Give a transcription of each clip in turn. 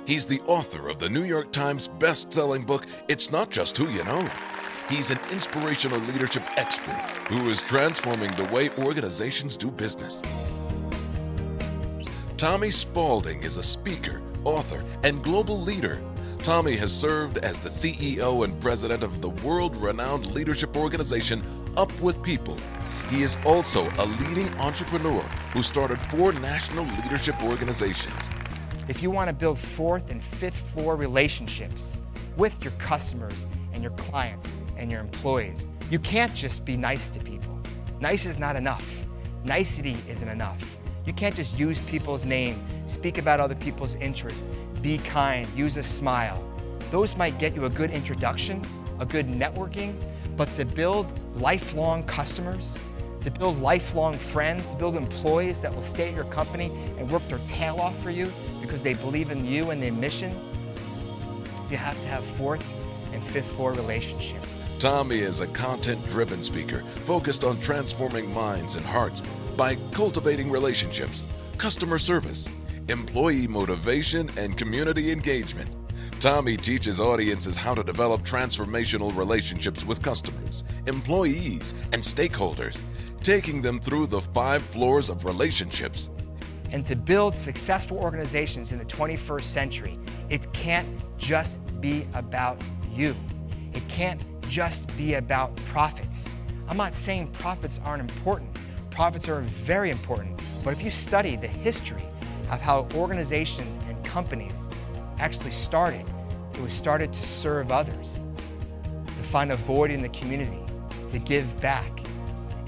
He's the author of the New York Times best-selling book, It's Not Just Who You Know. He's an inspirational leadership expert who is transforming the way organizations do business. Tommy Spaulding is a speaker, author, and global leader. Tommy has served as the CEO and president of the world-renowned leadership organization Up With People. He is also a leading entrepreneur who started 4 national leadership organizations. If you want to build 4th and 5th floor relationships with your customers and your clients and your employees, you can't just be nice to people. Nice is not enough. Nicety isn't enough. You can't just use people's name, speak about other people's interests, be kind, use a smile. Those might get you a good introduction, a good networking, but to build lifelong customers, to build lifelong friends, to build employees that will stay at your company and work their tail off for you because they believe in you and their mission, you have to have 4th and 5th floor relationships. Tommy is a content-driven speaker focused on transforming minds and hearts by cultivating relationships, customer service, employee motivation, and community engagement. Tommy teaches audiences how to develop transformational relationships with customers, employees, and stakeholders, taking them through the 5 floors of relationships. And to build successful organizations in the 21st century, it can't just be about you. It can't just be about profits. I'm not saying profits aren't important. Profits are very important. But if you study the history of how organizations and companies actually started, it was started to serve others, to find a void in the community, to give back.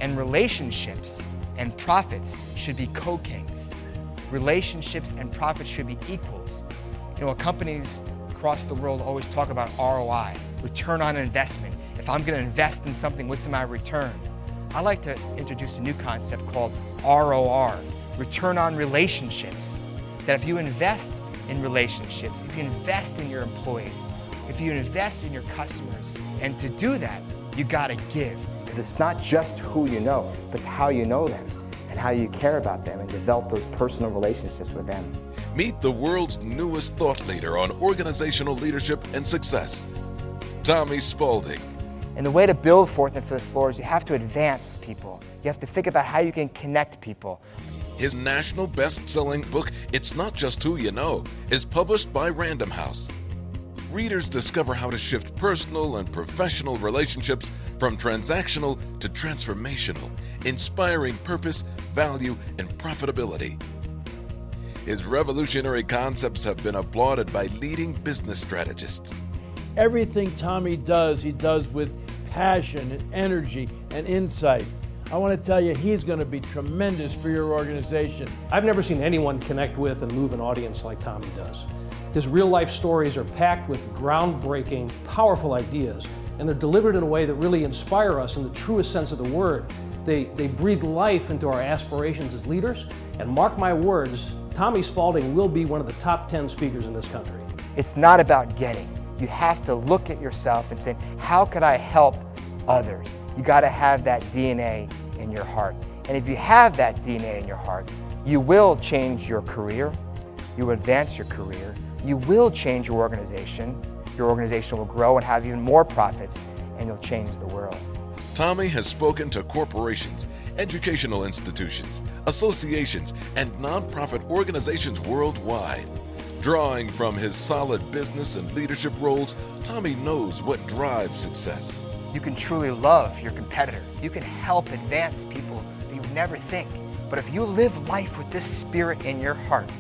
And relationships and profits should be co-kings. Relationships and profits should be equals. You know, companies across the world always talk about ROI, return on investment. If I'm going to invest in something, what's my return? I like to introduce a new concept called ROR, return on relationships. That if you invest in relationships, if you invest in your employees, if you invest in your customers, and to do that, you gotta give. Because it's not just who you know, but it's how you know them and how you care about them and develop those personal relationships with them. Meet the world's newest thought leader on organizational leadership and success, Tommy Spaulding. And the way to build 4th and 5th floors, you have to advance people. You have to think about how you can connect people. His national best-selling book, It's Not Just Who You Know, is published by Random House. Readers discover how to shift personal and professional relationships from transactional to transformational, inspiring purpose, value, and profitability. His revolutionary concepts have been applauded by leading business strategists. Everything Tommy does, he does with passion and energy and insight. I want to tell you, he's going to be tremendous for your organization. I've never seen anyone connect with and move an audience like Tommy does. His real-life stories are packed with groundbreaking, powerful ideas, and they're delivered in a way that really inspire us in the truest sense of the word. They breathe life into our aspirations as leaders, and mark my words, Tommy Spaulding will be one of the top 10 speakers in this country. It's not about getting. You have to look at yourself and say, how could I help others? You got to have that DNA in your heart. And if you have that DNA in your heart, you will change your career, you will advance your career, you will change your organization will grow and have even more profits, and you'll change the world. Tommy has spoken to corporations, educational institutions, associations, and nonprofit organizations worldwide. Drawing from his solid business and leadership roles, Tommy knows what drives success. You can truly love your competitor. You can help advance people that you would never think. But if you live life with this spirit in your heart,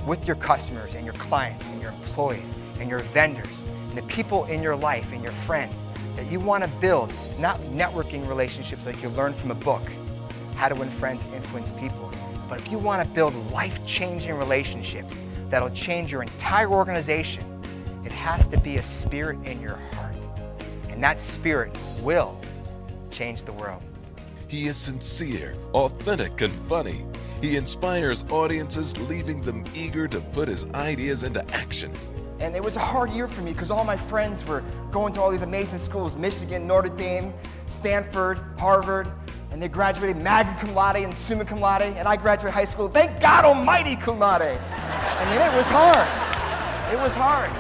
with your customers and your clients and your employees and your vendors and the people in your life and your friends that you want to build, not networking relationships like you learn from a book, How to Win Friends, Influence People, but if you want to build life-changing relationships that'll change your entire organization, it has to be a spirit in your heart. And that spirit will change the world. He is sincere, authentic, and funny. He inspires audiences, leaving them eager to put his ideas into action. And it was a hard year for me because all my friends were going to all these amazing schools, Michigan, Notre Dame, Stanford, Harvard, and they graduated magna cum laude and summa cum laude, and I graduated high school, thank God almighty, cum laude. I mean, it was hard. It was hard.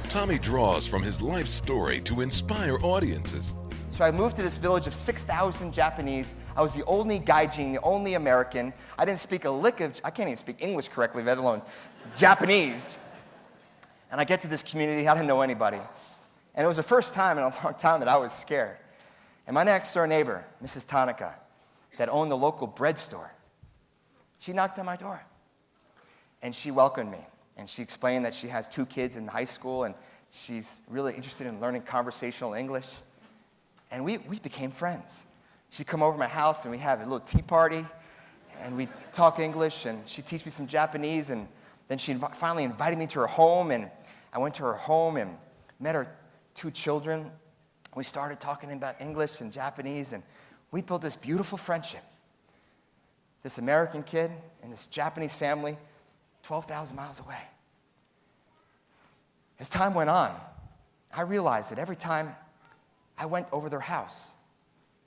Tommy draws from his life story to inspire audiences. So I moved to this village of 6,000 Japanese. I was the only gaijin, the only American. I didn't speak a lick of, I can't even speak English correctly, let alone Japanese. And I get to this community, I didn't know anybody. And it was the first time in a long time that I was scared. And my next door neighbor, Mrs. Tanaka, that owned the local bread store, she knocked on my door. And she welcomed me. And she explained that she has 2 kids in high school and she's really interested in learning conversational English. And we became friends. She'd come over to my house and we'd have a little tea party and we'd talk English and she'd teach me some Japanese, and then she finally invited me to her home, and I went to her home and met her 2 children. We started talking about English and Japanese, and we built this beautiful friendship. This American kid and this Japanese family, 12,000 miles away. As time went on, I realized that every time I went over their house,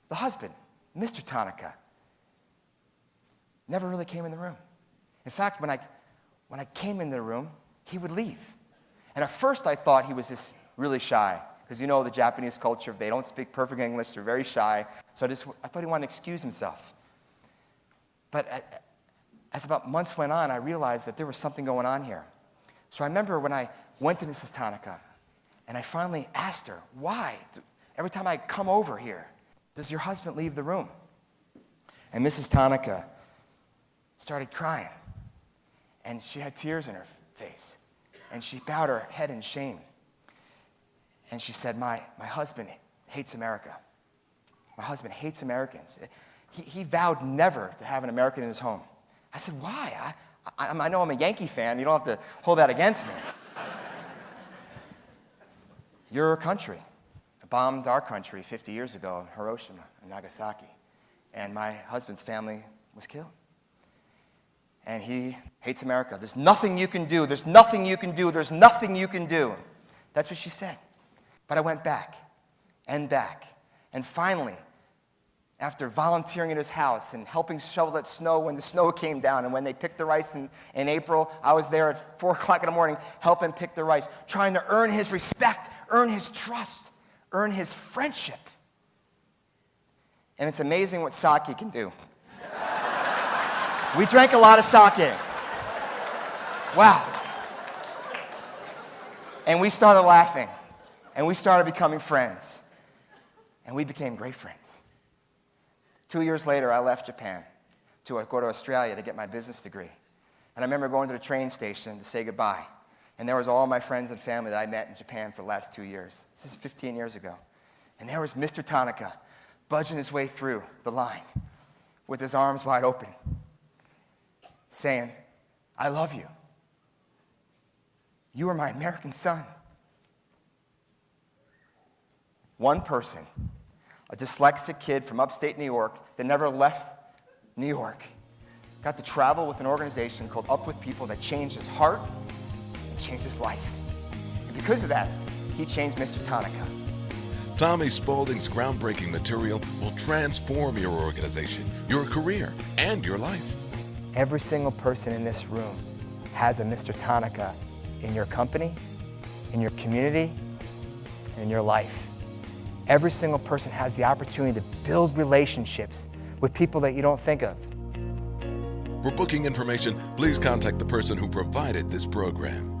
the husband, Mr. Tanaka, never really came in the room. In fact, when I came in the room, he would leave. And at first I thought he was just really shy, because you know the Japanese culture, if they don't speak perfect English, they're very shy. So I thought he wanted to excuse himself. But as about months went on, I realized that there was something going on here. So I remember when I went to Mrs. Tanaka, and I finally asked her, why? Every time I come over here, does your husband leave the room? And Mrs. Tanaka started crying, and she had tears in her face, and she bowed her head in shame. And she said, my husband hates America. My husband hates Americans. He vowed never to have an American in his home. I said, why? I know I'm a Yankee fan. You don't have to hold that against me. Your country bombed our country 50 years ago in Hiroshima and Nagasaki. And my husband's family was killed. And he hates America. There's nothing you can do. There's nothing you can do. There's nothing you can do. That's what she said. But I went back. And finally, after volunteering at his house and helping shovel that snow when the snow came down, and when they picked the rice in April, I was there at 4 o'clock in the morning helping pick the rice, trying to earn his respect, earn his trust, earn his friendship. And it's amazing what sake can do. We drank a lot of sake. Wow. And we started laughing, and we started becoming friends, and we became great friends. 2 years later, I left Japan to go to Australia to get my business degree. And I remember going to the train station to say goodbye. And there was all my friends and family that I met in Japan for the last 2 years. This is 15 years ago. And there was Mr. Tanaka budging his way through the line with his arms wide open, saying, I love you. You are my American son. One person, a dyslexic kid from upstate New York that never left New York, got to travel with an organization called Up With People that changed his heart and changed his life. And because of that, he changed Mr. Tanaka. Tommy Spaulding's groundbreaking material will transform your organization, your career, and your life. Every single person in this room has a Mr. Tanaka in your company, in your community, and in your life. Every single person has the opportunity to build relationships with people that you don't think of. For booking information, please contact the person who provided this program.